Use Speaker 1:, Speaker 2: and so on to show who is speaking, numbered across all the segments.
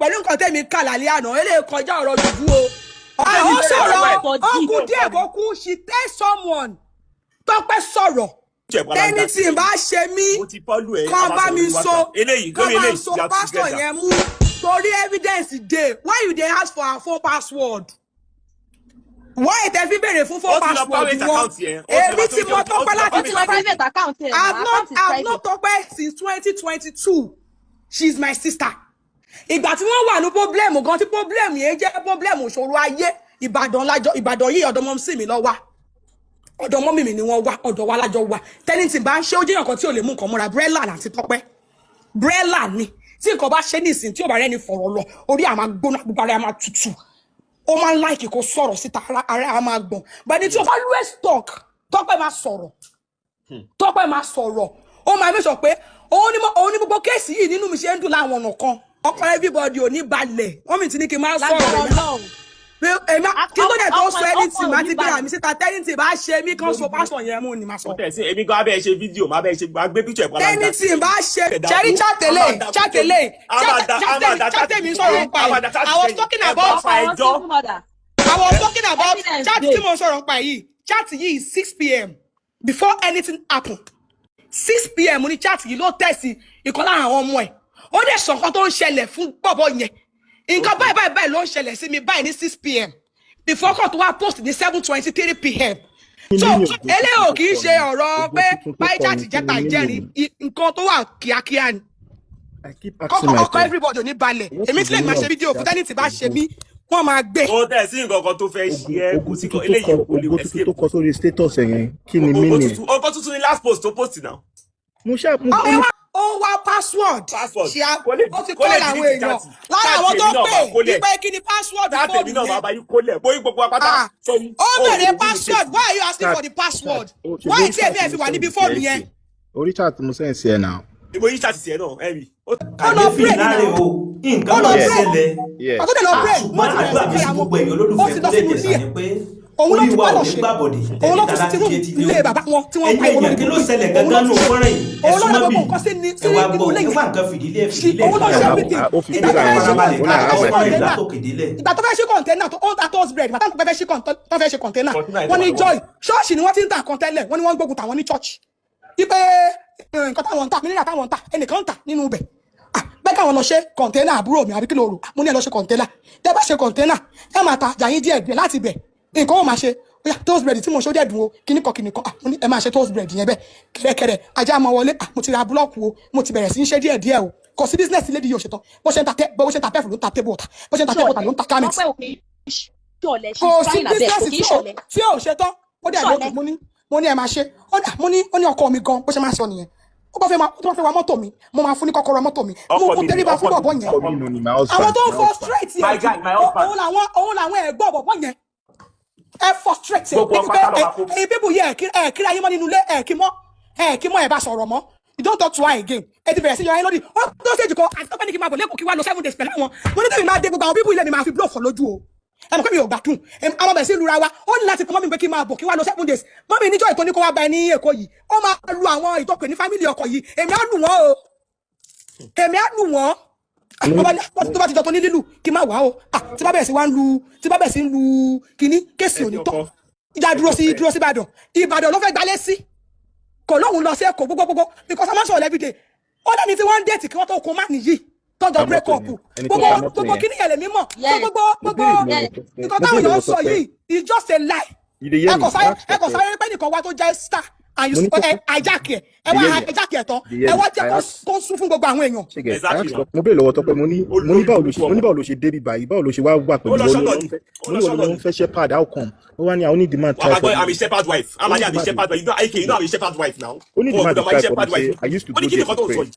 Speaker 1: pẹ̀lú nǹkan tẹ́mi kà lálẹ́ àná eléyìí kọjá ọ̀rọ̀ dúdú o. Ó sọ̀rọ̀ ọkùn díẹ̀ kó kú she tell someone Tọ́pẹ́ sọ̀rọ̀ tẹ́ni tí n bá ṣe mí kàn bá mi so pásítọ̀ yẹn mú torí evidence dey why you dey ask for her phone password why tẹ fi béèrè fún phone password wọn èmi tí mo Tọ́pẹ́ láti I've known Tọ́pẹ́ since 2022 she is my sister. Ìgbà tí wọ́n wà ní problem gan tí problem yẹn jẹ́ problem òṣòro ayé Ìbàdàn yìí ọ̀dọ̀ mọ́ sí mi lọ wá ọ̀dọ̀ mọ́ mi ni wọ́n wá ọ̀dọ̀ wa lájọ wá tẹ́ni tí bá ń ṣe ó jẹ́ nǹkan tí ò lè mú nǹkan mọ́ra brella àti Tọ́pẹ́ brella ni tí nǹkan bá ṣe nísìn tí ò bá rẹ́ni fọ̀rọ̀ lọ orí àmà gbóná gbogbo ara máa tutù ó máa ń láìkì kó sọ̀rọ̀ síta ara àmà gbọ̀n bẹ́ẹ̀ni tí o bá always talk Tọ́pẹ́ máa sọ̀rọ̀ ó máa mẹ́sọ̀ pé òun ní gbogbo kéèsì yìí nínú mi ṣe ń dùn láwọn ọ̀nà kan ọkọ everybody ò ní balẹ̀ wọ́n mi ti ní kí n máa sọ̀rọ̀ kí ló dé tó sọ ẹni tí màá ti gbéra mi síta tẹ́ni tí bá ṣe mí kan so pásọ̀ yẹn mú ni màá sọ.
Speaker 2: èmi gan abẹ́ ṣe fídíò máa bẹ́ ṣe gbé píṣọ̀ ìpàdé.
Speaker 1: tẹ́ni tí bá ṣe ṣẹ́rí chátẹ̀lé mi sọ̀rọ̀ pa yìí I was talking about chat tí mo sọ̀rọ̀ pa yìí chat yìí 6 p.m. before anything happen 6 p.m. ní chat yìí ló tẹ̀sí ìkan lára àwọn ọmọ ẹ̀ ó dẹ̀ sọ nǹkan tó ń ṣẹlẹ̀ fún bọ̀bọ̀ yẹn nǹkan báyìí ló ń ṣẹlẹ̀ sí mi báyìí ní 6 p.m. before kan tó wá post ní 7:23 p.m. so eléyò kì í ṣe ọ̀rọ̀ pé báyìí chat jẹ́ta ìjẹ́rin nǹkan tó wà kíákíá ni ọkọ̀ everybody ò ní balẹ̀ èmi tí lè máa ṣe fídíò fún tẹ́ni tí bá ṣe mí wọ́n máa gbé.
Speaker 2: ó tẹ̀ sí nǹkan kan tó fẹ́ ṣe ẹ́ kò sí eléyìí kò lè escape.
Speaker 3: tó kọ sórí status ẹ̀yẹn kí ni mí ni.
Speaker 2: ọkọ̀ tuntun ni last post tó post náà.
Speaker 1: ó wá password ṣe ó ti kọ́ làwọn èèyàn lára àwọn tó pè nípa kí ni password fóònù yẹn. ó bèrè password why are you asking for the password why tí èmi ẹ̀ fi wà níbi fóònù yẹn.
Speaker 3: orí chat mo sẹ́yìn sí ẹ náà.
Speaker 2: ìbò yìí chat sí ẹ náà ẹ̀rí.
Speaker 1: ó lọ pray náà
Speaker 4: nǹkan ló ṣẹlẹ̀
Speaker 1: ọ̀tún lè lọ pray
Speaker 4: ṣùgbọ́n àdúrà mi sí gbogbo èèyàn olólùfẹ́ tó lè tẹ̀sán ni pé
Speaker 1: òun ló ti
Speaker 4: oríwá
Speaker 1: bá lọ
Speaker 4: ò ní
Speaker 1: ṣe
Speaker 4: gbàbọ̀dé
Speaker 1: òun ló ti ti ilé bàbá wọn tí wọ́n pa
Speaker 4: ẹ̀yìn èèyàn kí ló ṣẹlẹ̀ gangan nù fọ́nrán yìí ẹ̀sùn mọ́ bí ẹ̀wà gbọ́ ẹ̀wà nǹkan fìdílé
Speaker 1: ìgbà tó fẹ́ ṣe kọ̀ǹtẹ́nà tó ń ta toast bread ìgbà tó fẹ́ ṣe kọ̀ǹtẹ́nà wọ́n ní joy ṣọ́ọ̀ṣì ni wọ́n ti ń ta kọ̀ǹtẹ́lẹ̀ wọ́n ní wọ́n gbógun tàwọn ní church ipe nǹkan táwọn ń ta mílíọ̀nù táwọn ń ta ẹnìkan ń ta nínú ibẹ̀ bẹ́ẹ̀ káwọn lọ ṣe kọ̀ǹtẹ́nà àbúrò mi àbí kí ló rò mo ní ẹ lọ ṣe kọ̀ǹtẹ́nà tẹ́ bá ṣe kọ̀ǹtẹ́nà ẹ máa ta jàyín díẹ̀ láti bẹ̀ nǹkan ó máa ṣe oya toast bread tí mo ṣe ó dẹ̀ dùn o kíníkan mo ní ẹ máa ṣe toast bread yẹn bẹ́ẹ̀ kẹ̀rẹ̀kẹ̀rẹ̀ ajá máa wọlé mo ti ra búlọ́ọ̀kù o mo ti bẹ̀rẹ̀ sí í ṣe díẹ̀ o kò sí business lady yóò ṣetán bó ṣe ń ta pẹ́fù ló ń ta table water bó ṣe ń ta table water ló ń ta carmix kò sí business tí ò ṣetán ó dẹ̀ lókè mo ní ẹ máa ṣe mo ní ọkọ mi gan bó ṣe máa sọ nìyẹn ó bá fẹ́ wa mọ́tò mi mo máa fún ní kọ́kọ́rọ́ mọ́tò mi mo tẹríba fún bọ̀bọ̀ yẹn àwọn tó ń frustrate yẹn òun làwọn ẹ̀gbọ́n bọ̀bọ̀ yẹn ẹ frustrate ẹ̀yin people yẹ ẹ kíra yín mọ́ nínú ilé ẹ kí mọ́ ẹ bá sọ̀rọ̀ mọ́ you don't talk to her again ẹ ti bẹ̀rẹ̀ sí yọ ẹ lódì ó tó ṣèjì kan àti tọ́pẹ́ ní kí n máa bọ̀ lẹ́kọ̀ọ́ kí wá lọ 7 days pẹ̀lú àwọn mo ní tẹ́mi máa dé gbogbo àwọn people ilé mi máa fi blow for lójú o ẹ mọ̀ pé mi ò gbàdùn àwọn bẹ̀rẹ̀ sí lura wa ó ní láti pọ̀ mọ́ mi pé kí n máa bọ̀ kí wá lọ 7 days mọ́ mi níjọ́ ìtọ́ni kó wá bá ẹ ní Èkó yìí ó máa lu àwọn ìtọ́pẹ́ ní family ọkọ yìí èmi á lù wọ́n o èmi á lù wọ́n tó bá ti jọ tó ní lílù kí n má wá o tí bá bẹ̀rẹ̀ sí ń lu kíní kéèsì òní tọ́ ìjà dúró sí Ìbàdàn ló fẹ́ gbalẹ̀ sí kò lóhun lọ sí Èkó gbogbo because a máa sọ̀rọ̀ every day ó lẹ́ni tí wọ́n ń dẹ̀tì kí wọ́n tó kó má nìyí tọ́jọ́ break up gbogbo kíní yẹn lè mímọ̀ gbogbo nǹkan táwọn èèyàn sọ yìí is just a lie ẹkọ̀ sáré pé nìkan wá tó jẹ́ star and you hijack ẹ wá hijack ẹ tán ẹ wá jẹ́ kó sún fún gbogbo àwọn èèyàn.
Speaker 3: mo bèèrè lọ́wọ́ Tọ́pẹ́ mo ní báwo ló ṣe débi báyìí báwo ló ṣe wá wà pẹ̀lú wọn ló ń fẹ́ shepherd how come ó wá ní àwọn ní demand try for me.
Speaker 2: I'm a shepherd wife I'm a shepherd wife you know I'm a shepherd wife now.
Speaker 3: ó ní demand try for me I used to go there to pray.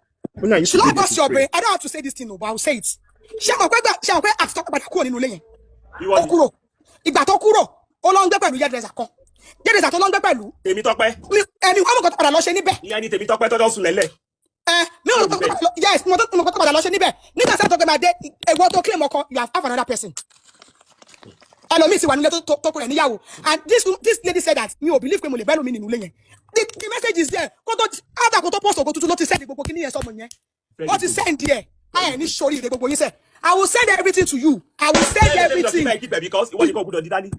Speaker 1: Should I bust your brain? I don't have to say this thing, but I will say it. Ṣé àwọn pé àti tọ́pẹ́ padà kúrò nínú ilé yẹn ó kúrò ìgbà tó kúrò ó lọ ń gbé pẹ̀lú yẹ́dẹ̀ẹ́sà kan yẹ́dẹ̀ẹ́sà tó lọ ń gbé pẹ̀lú.
Speaker 2: Tèmi Tọ́pẹ́.
Speaker 1: ẹni wọ́n mọ̀ kọ́ tó padà lọ ṣe níbẹ̀.
Speaker 2: ìyá ni Tèmi Tọ́pẹ́ tọ́jọ́ sùn lẹ́lẹ̀.
Speaker 1: mi ò mọ̀ kọ́ tó padà lọ ṣe níbẹ̀ nígbà tí àtọ́gbẹ́ máa dé ẹ̀wọ́ tó claim ọkọ you have another person. ẹlòmíì ti wà nílé tó kúrẹ̀ níyàwó and this lady said that mi ò believe pé mo lè bẹ́ẹ̀ lómi nínú ilé yẹn the message is there kó tó post ògo tuntun ló ti send gbogbo kíní yẹn sọmọ yẹn ó ti send there ayẹ ní sórí ìdè gbogbo yín sẹ I will send everything to you. I will send everything.
Speaker 2: Because it was gbọ́dọ̀ di dání.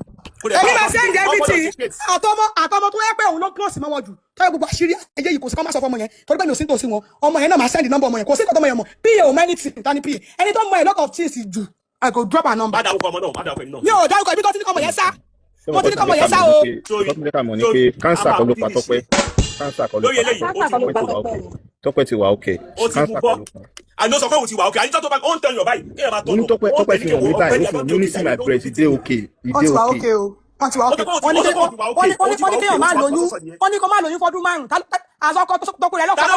Speaker 1: Èmi máa send everything. Àtọmọ tó yẹ pé òun ló close mọ́ wọn jù. Tó yẹ gbogbo àṣírí ẹ̀jẹ̀ yìí kò sí ká má sọ fún ọmọ yẹn. Torí pé mi ò sí tòsí wọn. Ọmọ yẹn náà máa send number ọmọ yẹn. Kò sí nǹkan tó ọmọ yẹn mọ̀. PA ò many things tani PA. Ẹni tó mọ a lot of things jù. I go drop her number.
Speaker 2: Má dárúkọ ọmọ náà, má dárúkọ ẹni náà.
Speaker 1: Mi ò dárúkọ ibi tó ti ní kọ́mọ yẹn sá. Mo ti ní kọ́mọ yẹn sá o.
Speaker 3: Tọ́pẹ́ ká mọ̀ ní pé kánsà kan ló pa Tọ́pẹ́. Kánsà kan ló pa Tọ́pẹ́ ti wà okay. Kánsà kan ló pa.
Speaker 2: Àná sọ pé òun ti wà okay. Àyíjọ́ tó bá ó ń tẹ̀yìn ọ̀bá yìí. Kéèyàn máa tọ̀nù.
Speaker 3: Tọ́pẹ́ fi hàn mí báyìí. Ó fi hàn mí ní sí my breast. Ìdé okay.
Speaker 1: Wọ́n ti wà okay o. Wọ́n ti wà okay. Wọ́n ní kéèyàn máa lóyún. Wọ́n ní kó máa lóyún fọ́dún márùn-ún. Àzọkọ tó kù rẹ̀ lọ́kọ̀ọ́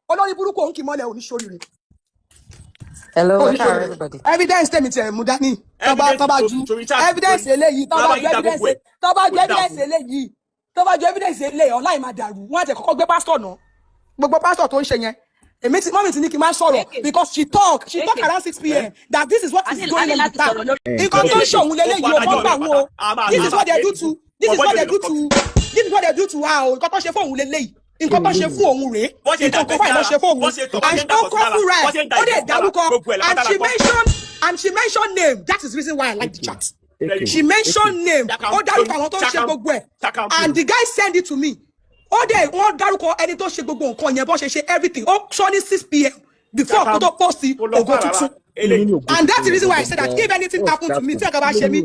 Speaker 1: olórí burúkú òun kì í mọ́lẹ̀ òní sórí rẹ̀.
Speaker 5: Hello, everybody.
Speaker 1: Evidence tèmi tiẹ̀ mú dání. Tọ́ba ju evidence eléyìí. Tọ́ba ju evidence eléyìí. Tọ́ba ju evidence eléyìí online máa dàrú. Wọ́n á tẹ̀ kọ́kọ́ gbé pásítọ̀ náà. Gbogbo pásítọ̀ tó ń ṣe yẹn. Mọ́mí ti ní kí n máa sọ̀rọ̀ because she talk around 6 p.m. that this is what is going on with her. Nǹkan tó ń ṣe òun lélẹ́yìí o, wọ́n gbà wọ́n o. This is what they do to her o. Nǹkan tó ṣe fún òun lélẹ́yìí. Nǹkan tó ṣe fún òun rèé. Nǹkan tó fà lọ ṣe fún òun. And ó kọ́ fúnra ẹ̀, ó dẹ̀ dárúkọ. And she mentioned name. That is the reason why I like the chat. She mentioned name. Ó dárúkọ àwọn tó ń ṣe gbogbo ẹ̀. And the guy send it to me. Ó dẹ̀ wọ́n dárúkọ ẹni tó ṣe gbogbo nǹkan yẹn bó ṣe ṣe everything. Ó sọ ní 6 p.m. before kó tó post ògo tuntun. And that's the reason why I said that if anything happen to me, tí ẹ̀ka bá ṣe mí.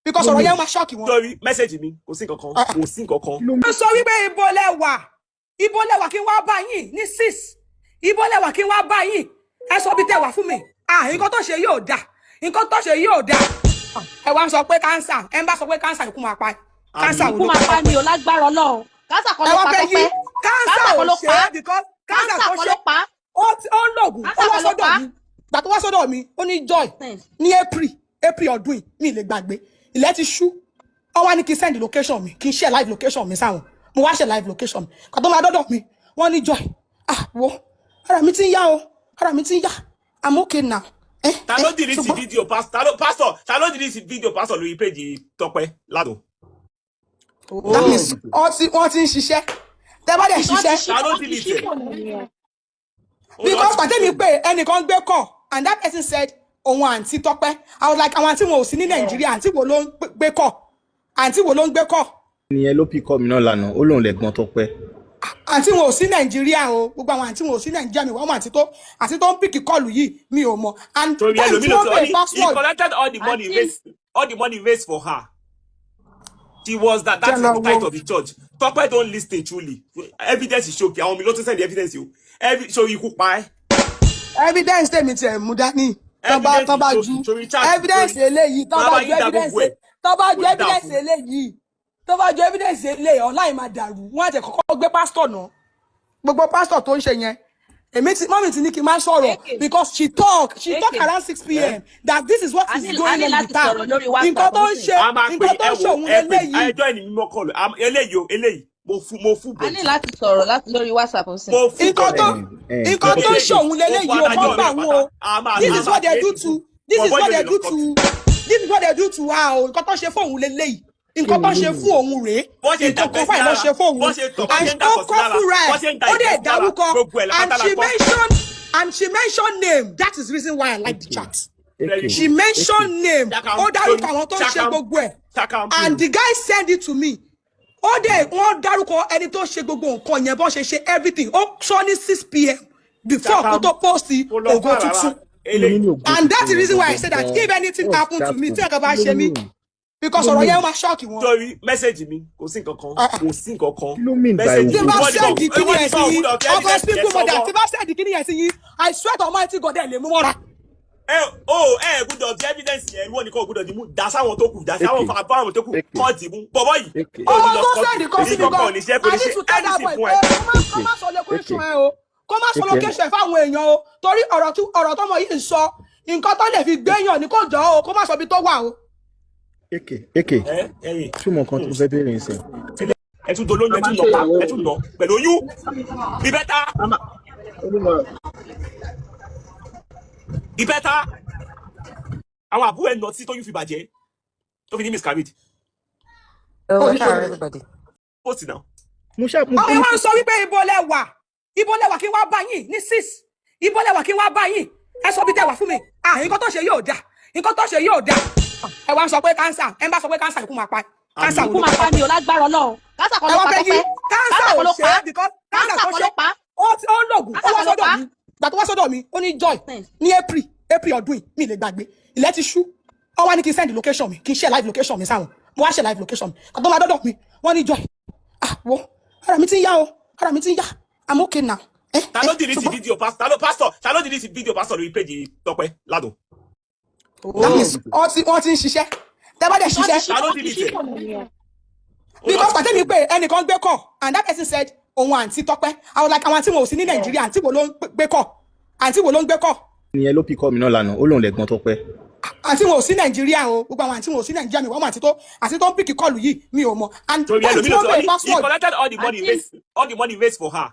Speaker 1: Because ọ̀rọ̀ yẹn máa ṣọ́ọ̀kì wọn.
Speaker 2: Sorry, message mi, kò sí nǹkan kan. Kò sí nǹkan kan.
Speaker 1: Ó sọ wípé ibo lẹ́wà kí n wá bá yín ní 6. Ibo lẹ́wà kí n wá bá yín. Ẹ sọ bí tẹ́ wà fún mi. Nǹkan tó ṣe yóò dà. Nǹkan tó ṣe yóò dà. Ẹ wá sọ pé cancer. Ẹ ń bá sọ pé cancer ikú máa pa. Cancer wo ló
Speaker 5: pa ni o lágbára Ọlọ́run. Cancer kan ló pa Tọ́pẹ́.
Speaker 1: Cancer kan ló pa because cancer kan ló pa. Ó ń lògùn. Ó wá sọ́dọ̀ mi. Gbà tó wá sọ́dọ̀ mi, ó ní joy. Ní April ọdún yìí, mi lè gbàgbé. Ilẹ̀ ti ṣú. Ó wá ní kí n send location mi, kí n share live location mi sáwọn. Mo wá share live location mi. Kà tó máa dọ́dọ̀ mi, wọ́n ní joy. Wo, ara mi ti ń yá o. Ara mi ti ń yá. I'm okay now.
Speaker 2: Ta ló delete video pastor? Ta ló delete video pastor lórí page Tọ́pẹ́ lánàá?
Speaker 1: That means wọ́n ti ń ṣiṣẹ́. Tẹ́ bá dẹ̀ ṣiṣẹ́.
Speaker 2: Ta ló delete ẹ̀?
Speaker 1: Because pàtẹ́ mi pé ẹnìkan gbé call and that person said òun àǹtí Tọ́pẹ́. I was like àwọn àǹtí wọn ò sí ní Nàìjíríà, àǹtí wo ló ń gbé call? Àǹtí wo ló ń gbé call?
Speaker 3: Ìyẹn ló pick up mi náà lánàá, ó lóun lẹ̀gbọ́n Tọ́pẹ́.
Speaker 1: Àǹtí wọn ò sí Nàìjíríà o, gbogbo àwọn àǹtí wọn ò sí Nàìjíríà mi, wọ́n mọ̀ àǹtí tó ń pick call yìí mi ò mọ̀. And
Speaker 2: so he collected all the money raised for her. She was that's the type of the church. Tọ́pẹ́ don't listen truly. Evidence is showing. Àwọn mi ló tún send the evidence you. So you could buy.
Speaker 1: Evidence tèmi tiẹ̀ mú dání. Tọ́ba ju evidence eléyìí. Tọ́ba ju evidence eléyìí. Tọ́ba ju evidence eléyìí. Online máa dàrú. Wọ́n á tẹ̀ kọ́kọ́ gbé pastor náà. Gbogbo pastor tó ń ṣe yẹn. Mọ́mí ti ní kí n máa sọ̀rọ̀ because she talk around 6 p.m. that this is what is going on with her. Nǹkan tó ń ṣe òun eléyìí.
Speaker 2: Ẹjọ́ ẹni mímọ́ kọlù eléyìí mo fún bẹ́ẹ̀.
Speaker 5: A ní láti sọ̀rọ̀ láti lórí WhatsApp ń sìn.
Speaker 1: Nǹkan tó ń ṣe òun eléyìí o kọ́ gbà wọ́n o. This is what they do to her o. Nǹkan tó ṣe fún òun eléyìí. Nǹkan tó ṣe fún òun rèé. Nǹkan kan fà lọ ṣe fún òun. And ó kọ́ fúnra ẹ̀, ó dẹ̀ dárúkọ. And she mentioned name. That is the reason why I like the chat. She mentioned name. Ó dárúkọ àwọn tó ṣe gbogbo ẹ̀. And the guy send it to me. Ó dẹ̀ wọ́n dárúkọ ẹni tó ṣe gbogbo nǹkan yẹn bó ṣe ṣe everything. Ó sọ ní 6 p.m. before kó tó post ògo tuntun. And that's the reason why I said that if anything happen to me, tí ẹ̀ka bá ṣe mí. Because ọ̀rọ̀ yẹn máa ṣọ́ọ̀kì wọn.
Speaker 2: Sorry, message mi, kò sí nǹkan kan. Kò sí nǹkan kan.
Speaker 3: Message
Speaker 1: mi. Tí bá sẹ́ẹ̀dì kíní yẹn sí yín, ọkọ̀ speaking mother, tí bá sẹ́ẹ̀dì kíní yẹn sí yín, I swear to Almighty God ẹ̀ lè mú mọ́ra.
Speaker 2: Gbọ́dọ̀ di evidence yẹn, ìwọ nìkan gbọ́dọ̀ di mú, dà sáwọn tó kù, dà sáwọn fáwọn tó kù, kọ́ dì mú. Bọ̀bọ̀ yìí.
Speaker 1: Ọmọ tó sẹ́ẹ̀dì kan sí mi gan, I need to tell that boy, kó má sọ location ẹ o, kó má sọ location ẹ fáwọn èèyàn o, torí ọ̀rọ̀ tọmọ yìí ń sọ, nǹkan tó lè fi gbéyàn ní kò jọ o, kó má sọ ibi tó wà o.
Speaker 3: Eke. Túmọ̀ kan tó fẹ́ bẹ̀rẹ̀ nsìn.
Speaker 2: Ẹ tún dolóyún, ẹ tún lọ pẹ̀lú oyún. Ìbẹ́ta. Àwọn àbúrò ẹ̀ nọ sí tóyún fi bàjẹ́. Tó fi ní miscarriage.
Speaker 5: Everybody.
Speaker 2: Post now.
Speaker 1: Àwọn máa ń sọ wípé ibo lẹ́wà kí n wá bá yín ní 6. ibo lẹ wà kí n wá bá yín ẹ sọ bí tẹ wà fún mi nǹkan tó ṣe yóò dá nǹkan tó ṣe yóò dá ẹ wá sọ pé cancer ẹ bá sọ pé cancer ikú máa pa cancer
Speaker 5: ikú máa pa ni o lágbára Ọlọ́run cancer kan ló pa Tọ́pẹ́
Speaker 1: cancer kò ṣe because cancer kò ṣe ó lògùn ó wá sọ́dọ̀ mi gbà tó wá sọ́dọ̀ mi ó ní joy ní April ọdún yìí mi lè gbàgbé ilẹ̀ ti ṣú ó wá ní kí n send location mi kí n share live location mi sáwọn mo wá share live location mi kó tó máa dọ́dọ̀ mi wọ́n ní joy wo ara mi ti ń yá o ara mi ti ń yá I'm okay now.
Speaker 2: Ta ló delete video pastor ta ló delete video pastor lórí page Tọ́pẹ́ Ládùn.
Speaker 1: That means wọ́n ti ń ṣiṣẹ́ tẹ́ bá dẹ̀ ṣiṣẹ́
Speaker 2: Ta ló delete
Speaker 1: because pàtẹ́ mi pé ẹnìkan gbé call and that person said òun àǹtí Tọ́pẹ́ I was like àwọn àǹtí wọn ò sí ní Nàìjíríà àǹtí wo ló ń gbé call àǹtí wo ló ń gbé call.
Speaker 3: ìyẹn ló pick up mi náà lánàá ó lóun lẹ́gbọ́n Tọ́pẹ́.
Speaker 1: àǹtí wọn ò sí Nàìjíríà o gbogbo àwọn àǹtí wọn ò sí Nàìjíríà mi wọ́n mọ̀ àti tó ń pick call yìí mi ò mọ̀ and
Speaker 2: he collected all the money raised for her.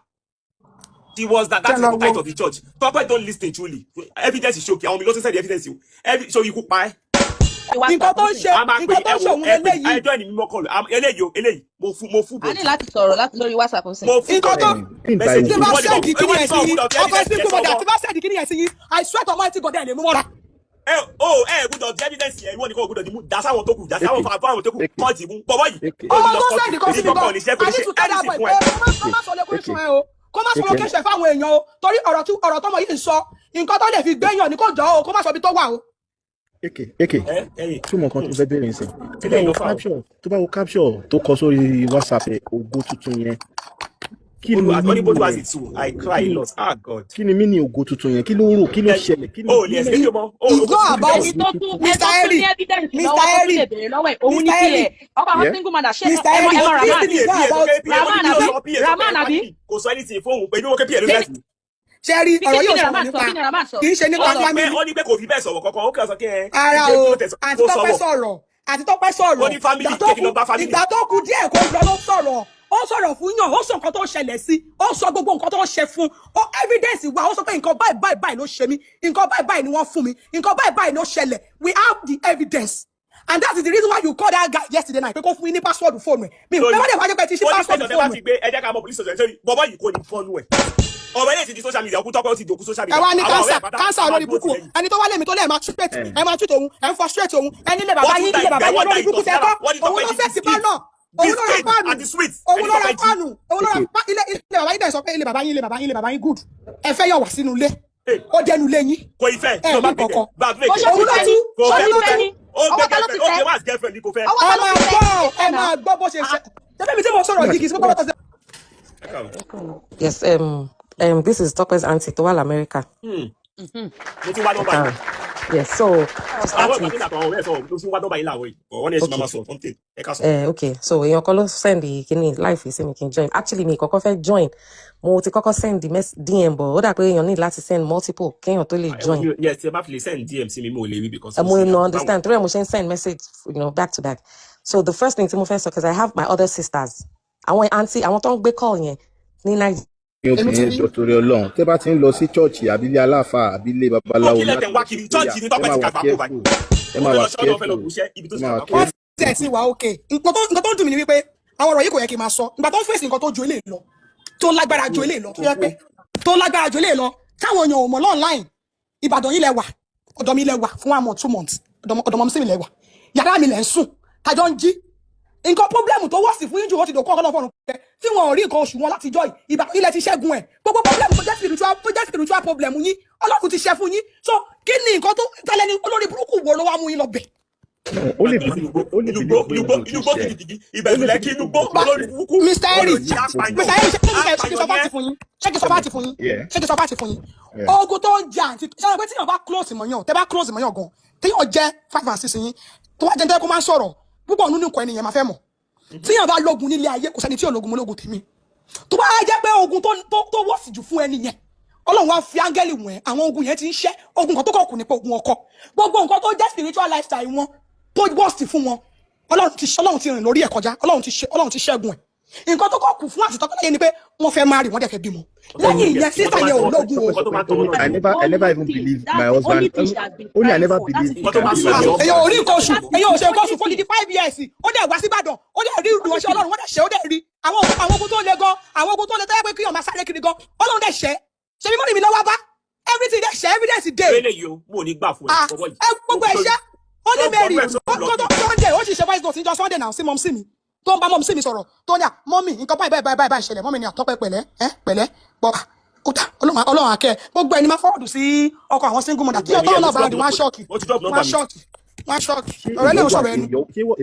Speaker 2: She was that hypocrite of the church. Tọ́pẹ́ don't listen truly. Evidence is showing. Àwọn mi ló ti send the evidence you. So you could buy.
Speaker 1: Nǹkan tó ń ṣe òun eléyìí.
Speaker 2: I join mímọ́ kọlù. Eléyìí mo fún bò.
Speaker 5: A ní láti sọ̀rọ̀ láti lórí WhatsApp ń sìn.
Speaker 2: Mo fún
Speaker 1: nǹkan tó
Speaker 2: message.
Speaker 1: tí bá sẹ́ẹ̀dì kíní ẹ̀ sí yín ọkọ̀ sí gbogbo tí bá sẹ́ẹ̀dì kíní ẹ̀ sí yín I swear to Almighty God ẹ̀ lè mú mọ́ra.
Speaker 2: Gbọ́dọ̀ di evidence yẹn ìwọ nìkan gbọ́dọ̀ di mú dasáwọn tó kù dasáwọn tó kù kọ́ọ̀tì mú bọ́bọ́ yìí.
Speaker 1: Ọmọ tó sẹ́ẹ̀dì kan sí mi gan àti tún tẹ́lẹ̀ àbọ̀ ẹ̀ kó má sọ location ẹ o kó má sọ location fáwọn èèyàn o torí ọ̀rọ̀ tọmọ yìí ń sọ nǹkan tó lè fi gbẹ̀yàn ní kò jọ o kó má sọ ibi tó wà o.
Speaker 3: Eke túmọ̀ kan tó fẹ́ bẹ̀rẹ̀ ń sìn tó bá wo capture tó kọ sórí WhatsApp ẹ̀ ògo tuntun yẹn kí ni mí ní ògo tuntun yẹn kí ló rò kí ló ṣẹlẹ̀ kí ló
Speaker 1: ìgò àbá Mr. Eri
Speaker 5: Raman àbí
Speaker 2: kò sọ ẹni tí fóun pẹ̀lú owó kẹ́pì ẹ̀ ló lẹ́sìn.
Speaker 1: ṣe rí ọ̀rọ̀ yóò sọ̀rọ̀ nípa kì í ṣe nípa family.
Speaker 2: ó ní pé kò fi bẹ́ẹ̀ sọ̀rọ̀ kankan ó kẹ́ sọ kí ẹ.
Speaker 1: ara o àti Tọ́pẹ́ sọ̀rọ̀
Speaker 2: ó ní family kékeré ló bá family.
Speaker 1: ìgbà tó kù díẹ̀ kó jọ ló sọ̀rọ̀ ó sọ̀rọ̀ fún yàn ó sọ nǹkan tó ṣẹlẹ̀ sí ó sọ gbogbo nǹkan tó ṣe fún ó evidence wà ó sọ pé nǹkan báyìí ló ṣe mí nǹkan báyìí ni wọ́n fún mi nǹkan báyìí ló ṣẹlẹ̀ we have the evidence and that is the reason why you call that guy yesterday night pé kó fún mi ní password phone rẹ̀ mi ò fẹ́ wájú pé ti ṣí password phone rẹ̀.
Speaker 2: ẹ jẹ́ ká mọ police station ṣe bọ́bọ́ yìí kò ní fọ́ọ̀nù ẹ̀ ọmọ ilé ti di social media òkú Tọ́pẹ́ ó ti dòkú social media.
Speaker 1: ẹ wá ní cancer lórí burúkú ẹni tó wá lé mi tó lè máa treat ẹ máa treat òun ẹ ń frustrate òun ẹni lè bàbá yín lórí burúkú tẹ kọ́ òun ló fẹ́ sí bá náà òun ló ra páànù ilé bàbá yín dẹ̀ sọ pé ilé bàbá yín good ẹ fẹ́ yọ̀ wá sínú ilé ó dẹnu ilé yín
Speaker 2: kò ìfẹ́
Speaker 1: ẹ ní kọ̀kọ̀
Speaker 5: òun ló tú ọwọ́ ta ló ti tẹ́
Speaker 1: ẹ máa gbọ́ bó ṣe ṣe tẹ́lẹ̀ mi tí mo sọ̀rọ̀ yìí kì í sí pé
Speaker 6: Yes, this is Tọ́pẹ́'s auntie to all America. Yes, so to start with. Okay, so èèyàn kan ló send the kini life is me can join. Actually, mi kọ́kọ́ fẹ́ join. Mo ti kọ́kọ́ send the DM, but ó dà pé èèyàn need láti send multiple kéèyàn tó lè join.
Speaker 2: Yes, you have to send DM sí mi mo lè rí because
Speaker 6: mo no understand. Torí mo ṣe send message, back to back. So the first thing tí mo fẹ́ sọ, because I have my other sisters. Àwọn auntie, àwọn tó ń gbé call yẹn ní Nigeria.
Speaker 3: Obìnrin ẹjọ́ torí Ọlọ́run tẹ́ bá ti ń lọ sí chọ́ọ̀chì àbílẹ̀ aláàfáà àbílẹ̀ babaláwo
Speaker 2: ẹ máa wà kẹ́ẹ̀fù.
Speaker 1: wọ́n tẹ̀ sí wa òkè nǹkan tó ń dùn mí ni wípé àwọn ọ̀rọ̀ yìí kò yẹ kí n máa sọ ìgbà tó ń fèsì nǹkan tó ju eléyìí lọ tó lágbára ju eléyìí lọ tó yẹ pé tó lágbára ju eléyìí lọ táwọn èèyàn ò mọ̀ online Ìbàdàn yìí lẹ wà ọ̀dọ̀ mi lẹ wà fún 1 month 2 months ọ̀dọ̀ mọ̀ sí mi lẹ wà yàrá mi lẹ ń sùn tájọ ń jí nǹkan pọ́blẹ́mù tó wọ́ọ̀sì fún yíjú wọ́n ti dòkó ọlọ́fọ̀run pẹ́ tí wọ́n ò rí nǹkan oṣù wọn láti jọ Ìbàdàn ilẹ̀ ti ṣẹ́gun ẹ̀ gbogbo pọ́blẹ́mù tó jẹ́ spiritual problem yín Ọlọ́run ti ṣe fún yín so kí ni nǹkan tó tẹ́lẹ̀ ní olórí burúkú wo ló wá mú yín lọ bẹ̀.
Speaker 3: ó lè bí
Speaker 2: ìbẹ̀rùlẹ̀ kí inú gbọ́ lórí burúkú.
Speaker 1: Mr. Eri ṣé kí sọ fáàtì fún yín ogun tó ń jà àti ṣáà pé tíyàn bá close mọ́yàn tẹ́ bá close mọ́yàn gan tíyàn jẹ́ 5 and 6 yín tó wá jẹ́ kó máa sọ̀rọ̀ púpọ̀ nínú nǹkan ènìyàn máa fẹ́ mọ̀ tíyàn bá lógun nílé ayé kò sẹ́ni tí ò lógun mọ́ lógun tèmi tó bá jẹ́ pé ogun tó wọ́ọ̀sì jù fún ẹni yẹn Ọlọ́run wá fi áńgẹ́lì wọ̀n àwọn ogun yẹn ti ń ṣẹ́ ogun kan tó kọ̀ kù nípa ogun ọkọ gbogbo nǹkan tó jẹ́ spiritual lifestyle wọn tó wọ́ọ̀sì fún wọn Ọlọ́run ti rìn lórí ẹ̀ kọjá Ọlọ́run ti ṣẹ́gun ẹ̀ nǹkan tó kọ̀ kù fún àti tọ́kọ́lá yẹn ni pé wọ́n fẹ́ máa rí wọ́n dẹ̀ fẹ́ bímọ lẹ́yìn ìyẹn sísà yẹn ò lógun o.
Speaker 3: I never even believe my husband only I never believe.
Speaker 1: èyàn ò rí nǹkan oṣù èyàn ò ṣe nǹkan oṣù fún dídí 5 years ó dẹ̀ wá sí Ìbàdàn ó dẹ̀ rí ìrùwọ̀ṣẹ́ Ọlọ́run wọ́n dẹ̀ ṣe ó dẹ̀ rí àwọn ogun tó le gan àwọn ogun tó le tẹ́lẹ̀ pé kíyàn máa sáré kiri gan Ọlọ́run dẹ̀ ṣe ṣe bí mọ́ni mi lọ́wọ́ bá everything dey ṣe evidence dey.
Speaker 2: Really yo, mo ní gbà fún ẹ bọ̀bọ̀ yìí.
Speaker 1: Gbogbo ẹ̀ṣẹ́ ó ní Mary Sunday ó sì ṣe voice note níjọ́ Sunday náà sí mọ́mísí mi tó ń bá mọ́mísí mi sọ̀rọ̀ tó ní à mọ́mí nǹkan báyìí ṣẹlẹ̀ mọ́mí ni àtọ́pẹ́ pẹ̀lẹ́ pọ̀ kódà Ọlọ́run akẹ́ gbogbo ẹni máa fọ́ọ̀dù sí ọkọ̀ àwọn single mother tí ọ̀tọ́ náà bá di wọ́n ṣọ́ọ̀kì ọ̀rẹ́ lè sọ̀rọ̀ ẹnu.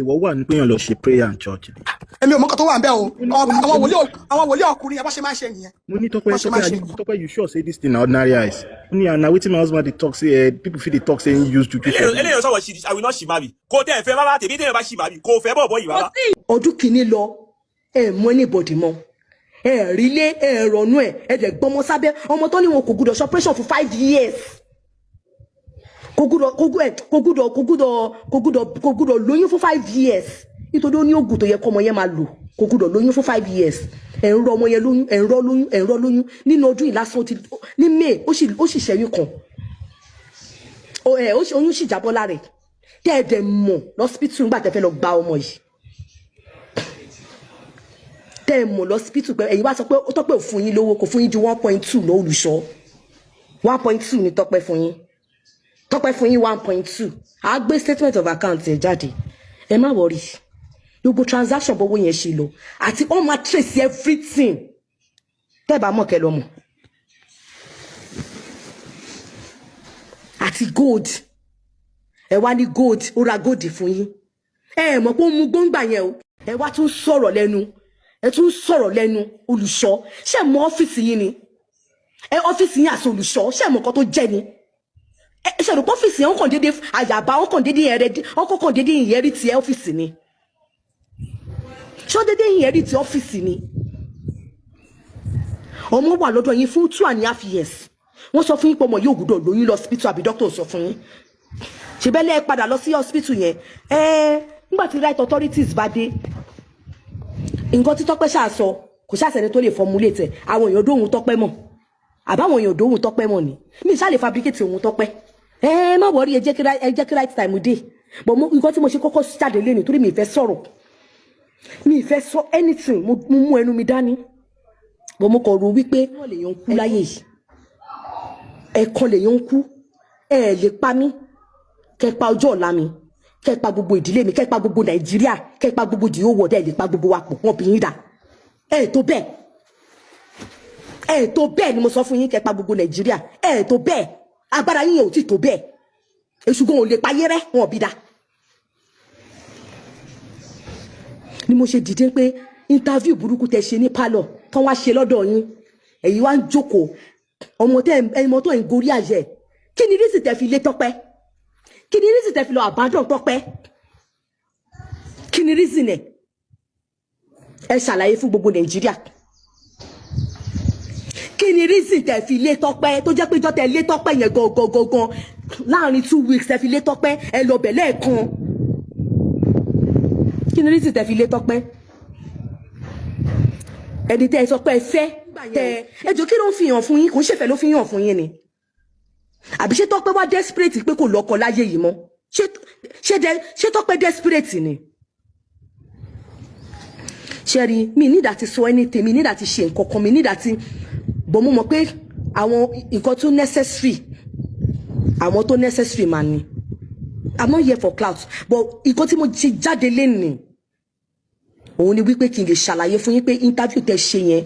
Speaker 3: Ìwọ wà ní pé yàn lọ ṣe prayer in church.
Speaker 1: Èmi ò mọ̀ kan tó wà ń bẹ̀ o àwọn wòlíì ọkùnrin yẹn bá ṣe máa ṣe nìyẹn.
Speaker 3: Mo ní Tọ́pẹ́ you sure say this thing na ordinary eyes. Ní na wetin my husband dey talk say people fit dey talk say he use juju.
Speaker 2: Eléyìí sọ̀rọ̀ ṣì I will not ṣì má bì. Kò tẹ́ ẹ fẹ́ bàbá tèmi tẹ́lẹ̀ bá ṣì má bì kò fẹ́ bọ̀bọ̀ yìí bàbá.
Speaker 7: Ọdún kìíní lọ mọ anybody mọ rí lé rọnú dẹ̀ gbọ́mọ sábẹ́ ọmọ tó ní wọn kò gbúdọ̀ operation for 5 years kò gbúdọ̀ lóyún fún 5 years nítorí ó ní oògùn tó yẹ kọ́mọ yẹn máa lò kò gbúdọ̀ lóyún fún 5 years ẹ̀ ń rọ ọmọ yẹn lóyún ẹ̀ ń rọ lóyún nínú ọdún ìlàsàn ní May ó sì ṣẹ́yún kan oyún sì jábọ́ lára ẹ̀ tẹ́ ẹ̀ dẹ̀ mọ̀ lọ́sípítù nígbà tẹ́ fẹ́ lọ gba ọmọ yìí tẹ́ ẹ̀ mọ̀ lọ́sípítù pé ẹ̀yin wá sọ pé ó Tọ́pẹ́ ò fún yín lówó kò fún yín ju 1.2 lọ olùṣọ́ 1.2 ni Tọ́pẹ́ fún yín 1.2 a gbé statement of account ẹ̀ jáde ẹ má wọrí gbogbo transaction bówó yẹn ṣe lọ àti wọ́n máa trace everything tẹ́ bá mọ̀ kẹ́ lọ mọ̀ àti gold ẹ wá ní gold ó ra gold fún yín ẹ mọ̀ pé ó mú gbóngbà yẹn o ẹ wá tún sọ̀rọ̀ lẹ́nu olùṣọ́ ṣé mọ̀ ọ́fíìsì yín ni ọ́fíìsì yín àti olùṣọ́ ṣé mọ̀ nǹkan tó jẹ́ ni ṣe rò pé ọ́fíìsì yẹn ó kàn déédéé àyàbá ó kàn déédéé ìyẹ́rì ti ọ́fíìsì ni ṣé ó déédéé ìyẹ́rì ti ọ́fíìsì ni ọmọ wà lọ́dọ̀ yín fún 2.5 years wọ́n sọ fún yín pé ọmọ yóò gbọ́dọ̀ lóyún lọ hospital àbí doctor sọ fún yín ṣe bẹ́ẹ̀ lẹ́ padà lọ sí hospital yẹn nígbà tí right authorities bá dé nǹkan tí Tọ́pẹ́ ṣáà sọ kò ṣàṣẹni tó lè formulate àwọn èèyàn dóhun Tọ́pẹ́ mọ̀ àbáwọn èèyàn dóhun Tọ́pẹ́ mọ̀ ni mi ṣáà lè fabricate ohun Tọ́pẹ́ má wọrí ẹ jẹ́ kí right time dé but nǹkan tí mo ṣe kọ́kọ́ jáde lé nítorí mi ìfẹ́ sọ anything mo mú ẹnu mi dání but mo kàn rò wípé wọ́n lè yan kú láyé yìí ẹ̀kan lè yan kú ẹ lè pa mí kẹ́ pa ọjọ́ ọ̀la mi kẹ́ pa gbogbo ìdílé mi kẹ́ pa gbogbo Nàìjíríà kẹ́ pa gbogbo the whole world ẹ lè pa gbogbo wa pọ̀ wọ́n bí yín dà ẹ tó bẹ́ẹ̀ ni mo sọ fún yín kẹ́ pa gbogbo Nàìjíríà ẹ tó bẹ́ẹ̀ agbára yín ò tí tó bẹ́ẹ̀ èṣù gan ò lè pa yẹ́rẹ́ wọn bí dà ni mo ṣe dìde pé interview burúkú tẹ́ ṣe ní pálọ̀ tán wá ṣe lọ́dọ̀ yín èyí wá ń jókòó ọmọ tó ń gorí àyẹ̀ kí ni rísì tẹ́ fi lé Tọ́pẹ́ kí ni rísì tẹ́ fi lọ àbádọ́ Tọ́pẹ́ kí ni rísì nẹ̀ ẹ ṣàlàyé fún gbogbo Nàìjíríà kí ni rísì tẹ́ fi lé Tọ́pẹ́ tó jẹ́ pé jọ́ tẹ́ lé Tọ́pẹ́ yẹn gangan láàrin 2 weeks tẹ́ fi lé Tọ́pẹ́ ẹ lọ bẹ̀ lẹ́ẹ̀kan kí ni rísì tẹ́ fi lé Tọ́pẹ́ ẹni tẹ́ ẹ sọ pé ẹ fẹ́ ẹjọ́ kí ló ń fi hàn fún yín kò ń ṣèfẹ́ ló fi hàn fún yín ni àbí ṣé Tọ́pẹ́ wá desperate pé kò lọ́kọ láyé yìí mọ́ ṣé Tọ́pẹ́ desperate ni ṣẹ́rí mi nídà ti sọ anything mi nídà ti ṣe nǹkan kan mi nídà ti bọ̀ mo mọ̀ pé àwọn nǹkan tó necessary mà ní I'm not here for clout but nǹkan tí mo ṣe jáde lénìí òun ni wípé kí n lè ṣàlàyé fún yín pé interview tẹ́ ṣe yẹn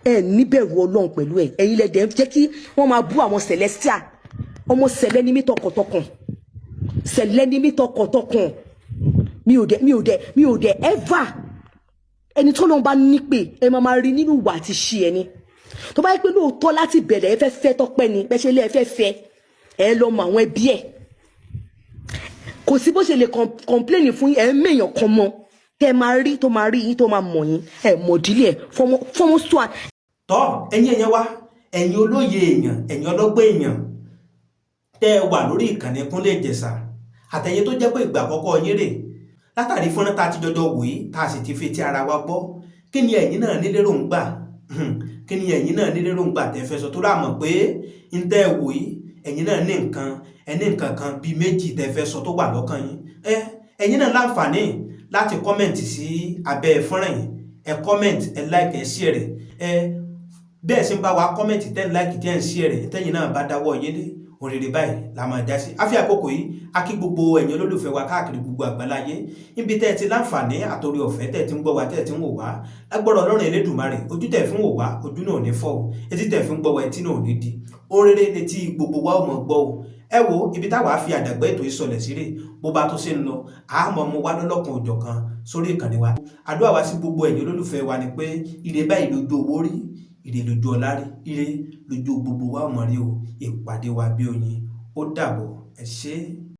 Speaker 7: ẹ níbẹ̀rù Ọlọ́run pẹ̀lú ẹ̀ ẹ̀yin lẹ́dẹ̀ jẹ́ kí wọ́n máa bú àwọn Celestial ọmọ sẹ̀lẹ̀ ní mí tọkàntọkàn mi ò dẹ̀ ever ẹni tó lọ́n bá nípè ẹ máa rí nínú ìwà àti ṣe ẹni tó bá yẹ pé lóòótọ́ láti bẹ̀rẹ̀ ẹ fẹ́ Tọ́pẹ́ ni bẹ́ẹ̀ ṣe lé ẹ fẹ́ ẹ lọ mọ àwọn ẹbí ẹ kò sí bó ṣe lè complain fún ẹ mẹ́yàn kan mọ́ tẹ́ máa rí tó máa rí yín tó máa mọ̀ yín ẹ mọ̀ dílé ẹ fọmọ sùn.
Speaker 4: tọ́ ẹ̀yin ẹ̀yẹ wa ẹ̀yin olóye èèyàn ẹ̀yin ọlọ́gbọ́n èèyàn tẹ́ ẹ wà lórí ìkànnì Kúnlé Ìjẹ̀ṣà àtẹ̀yẹ tó jẹ́ pé ìgbà àkọ́kọ́ yín rè látàrí fọ́nrán tá a ti jọjọ wò yìí tá a sì ti fi ti ara wa gbọ́ kí ni ẹ̀yin náà ní lérògbà kí ni ẹ̀yin náà ní lérògbà tẹ́ fẹ́ sọ tó rà mọ̀ pé ń tẹ́ ẹ wò yìí ẹ̀yin náà ní nǹkan kan bíi méjì tẹ́ fẹ́ sọ tó wà lọ́kàn yín ẹ̀yin náà láǹfààní láti kọ́mẹ̀ntì sí abẹ́ fọ́nrán yìí ẹ kọ́mẹ̀ntì ẹ like ẹ share ẹ bẹ́ẹ̀ sì ń bá wa kọ́mẹ̀ntì tẹ́ ń láìkì tẹ́ ń share rẹ̀ tẹ́yìn náà bá dáwọ́ yín lé òrèrè báyìí la máa já sí. Àfi àkókò yìí a kí gbogbo ẹ̀yin olólùfẹ́ wa káàkiri gbogbo àgbáláyé níbi tẹ́ ẹ ti láǹfààní àtòrí ọ̀fẹ́ tẹ́ ẹ ti ń gbọ́ wa tẹ́ ẹ ti ń wò wá lágbọ́dọ̀ Ọlọ́run Elédùmarè ojú tẹ́ ẹ fi ń wò wá ojú náà ò ní fọ́ o etí tẹ́ ẹ fi ń gbọ́ wa etí náà ò ní di oréré létí gbogbo wa ò mọ̀ gbọ́ o. Ẹ wo ibi táwa fi àdàgbà ètò ìsọlẹ̀ sílẹ̀ bó bá tó ṣe ń lọ àmọ́ mo wá lọ́lọ́kan òjọ̀ kan sórí ìkànnì wa. Àdúrà wa sí gbogbo ẹ̀yin olólùfẹ́ wa ni pé ire báyìí lójú owó rí ire lójú ọlá rí ire lójú gbogbo wa ò mọ̀ rí o. Ìpàdé wa bí oyin ó dàbọ̀ ẹ ṣé.